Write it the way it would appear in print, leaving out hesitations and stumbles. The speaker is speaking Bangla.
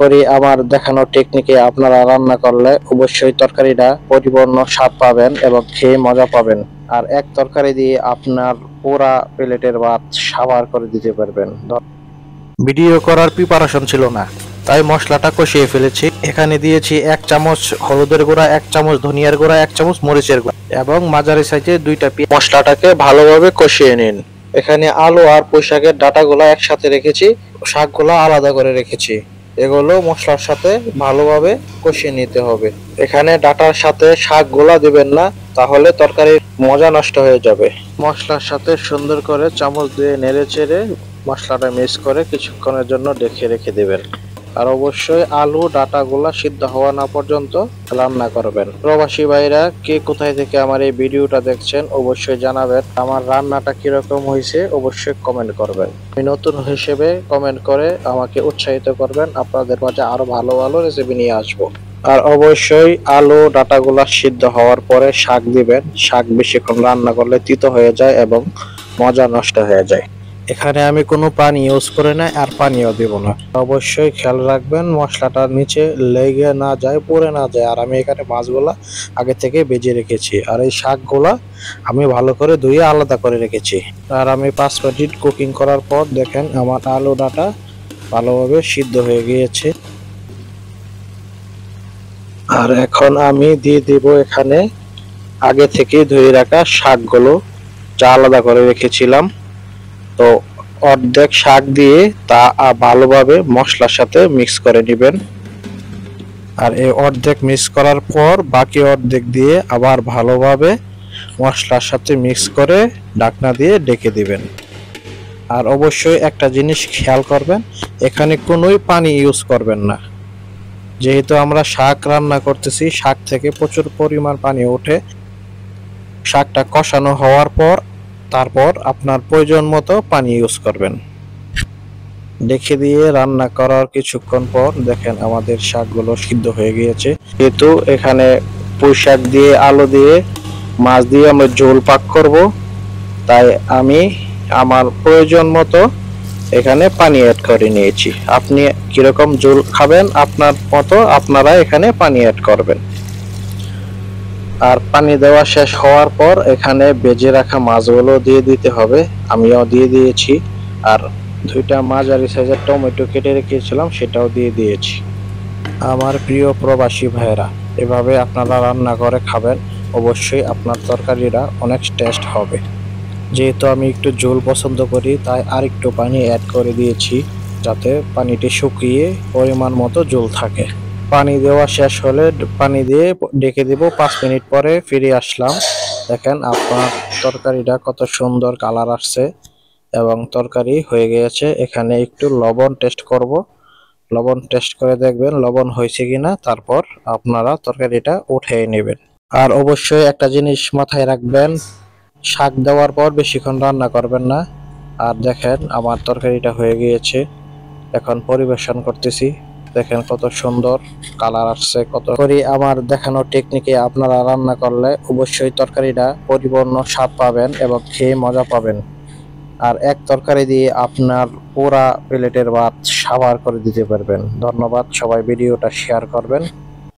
করি আমার দেখানো টেকনিকে আপনারা রান্না করলে অবশ্যই তরকারিটা পরিপূর্ণ স্বাদ পাবেন এবং খেয়ে মজা পাবেন। আর এক তরকারি দিয়ে আপনার পুরা প্লেটের ভাত সাবার করে দিতে পারবেন। ভিডিও করার প্রিপারেশন ছিল না, তাই মশলাটা কষিয়ে ফেলেছি। এখানে দিয়েছি 1 চামচ হলুদের গুঁড়া, 1 চামচ ধনিয়ার গুঁড়া, 1 চামচ মরিচের গুঁড়া এবং মাঝারি সাইজে 2টা পেঁয়াজ। মশলাটাকে ভালোভাবে কষিয়ে নিন। এখানে আলু আর পুঁই শাকের ডাঁটাগুলো একসাথে রেখেছি, শাকগুলো আলাদা করে রেখেছি। এগুলো মশলার সাথে ভালোভাবে কষিয়ে নিতে হবে। এখানে ডাঁটার সাথে শাকগুলো দিবেন না, তাহলে তরকারির মজা নষ্ট হয়ে যাবে। মশলার সাথে সুন্দর করে চামচ দিয়ে নেড়ে চেড়ে মশলাটা মিক্স করে কিছুক্ষণের জন্য ঢেকে রেখে দেবেন। আর অবশ্যই আলু ডাঁটাগুলা সিদ্ধ হওয়া না পর্যন্ত রান্না করবেন। প্রবাসী ভাইরা কে কোথায় থেকে আমার এই ভিডিওটা দেখছেন অবশ্যই জানাবেন। আমার রান্নাটা কিরকম হয়েছে অবশ্যই কমেন্ট করবেন। আমি নতুন হিসেবে কমেন্ট করে আমাকে উৎসাহিত করবেন, আপনাদের মাঝে আরো ভালো ভালো রেসিপি নিয়ে আসবো। আর অবশ্যই আলু ডাঁটাগুলা সিদ্ধ হওয়ার পরে শাক দিবেন। শাক বেশিক্ষণ রান্না করলে তিতো হয়ে যায় এবং মজা নষ্ট হয়ে যায়। এখানে আমি কোনো পানি ইউজ করে নাই আর পানিও দেব না। অবশ্যই খেয়াল রাখবেন মশলাটা নিচে লেগে না যায়, পড়ে না যায়। আর আমি এখানে মাছগুলা আগে থেকে ভেজে রেখেছি আর এই শাকগুলা আমি ভালো করে ধুয়ে আলাদা করে রেখেছি। আর আমি 5 মিনিট কুকিং করার পর দেখেন আমার আলু ডাঁটা ভালোভাবে সিদ্ধ হয়ে গিয়েছে। আর এখন আমি দিয়ে দিব এখানে আগে থেকে ধুয়ে রাখা শাকগুলো যা আলাদা করে রেখেছিলাম। তো অর্ধেক শাক দিয়ে তা ভালোভাবে মশলার সাথে মিক্স করে নেবেন। আর এই অর্ধেক মিক্স করার পর বাকি অর্ধেক দিয়ে আবার ভালোভাবে মশলার সাথে মিক্স করে ঢাকনা দিয়ে ঢেকে দিবেন। আর অবশ্যই একটা জিনিস খেয়াল করবেন, এখানে কোনোই পানি ইউজ করবেন না। যেহেতু আমরা শাক রান্না করতেছি, শাক থেকে প্রচুর পরিমাণ পানি ওঠে। শাকটা কষানো হওয়ার পর তারপর আপনার প্রয়োজন মতো পানি ইউজ করবেন। ঢেকে দিয়ে রান্না করার কিছুক্ষণ পর দেখেন আমাদের শাকগুলো সিদ্ধ হয়ে গিয়েছে। যেহেতু এখানে পুঁই শাক দিয়ে আলু দিয়ে মাছ দিয়ে আমরা ঝোল পাক করব, তাই আমি আমার প্রয়োজন মতো এখানে পানি অ্যাড করে নিয়েছি। আপনি কিরকম ঝোল খাবেন আপনার মতো আপনারা এখানে পানি অ্যাড করবেন। আর পানি দেওয়া শেষ হওয়ার পর এখানে ভেজে রাখা মাছগুলো দিয়ে দিতে হবে। আমিও দিয়ে দিয়েছি। আর 2টা মাঝারি সাইজের টমেটো কেটে রেখেছিলাম সেটাও দিয়ে দিয়েছি। আমার প্রিয় প্রবাসী ভাইরা, এভাবে আপনারা রান্না করে খাবেন, অবশ্যই আপনার তরকারিটা অনেক টেস্ট হবে। যেহেতু আমি একটু ঝোল পছন্দ করি তাই আরেকটু পানি অ্যাড করে দিয়েছি, যাতে পানিটি শুকিয়ে পরিমাণ মতো ঝোল থাকে। পানি দেওয়া শেষ হলে পানি দিয়ে ঢেকে দেব। 5 মিনিট পরে ফিরে আসলাম। দেখেন আপনার তরকারিটা কত সুন্দর কালার আসছে এবং তরকারি হয়ে গিয়েছে। এখানে একটু লবণ টেস্ট করব। লবণ টেস্ট করে দেখবেন লবণ হয়েছে কিনা, তারপর আপনারা তরকারিটা উঠিয়ে নেবেন। আর অবশ্যই একটা জিনিস মাথায় রাখবেন, শাক দেওয়ার পর বেশিক্ষণ রান্না করবেন না। আর দেখেন আমার তরকারিটা হয়ে গিয়েছে, এখন পরিবেশন করতেছি। দেখেন কত সুন্দর কালার আসছে। কত করি আমার দেখানো টেকনিকে আপনারা রান্না করলে অবশ্যই তরকারিটা পরিপূর্ণ স্বাদ পাবেন এবং খেয়ে মজা পাবেন। আর এক তরকারি দিয়ে আপনার পুরা প্লেটের ভাত সাবার করে দিতে পারবেন। ধন্যবাদ, সবাই ভিডিওটা শেয়ার করবেন।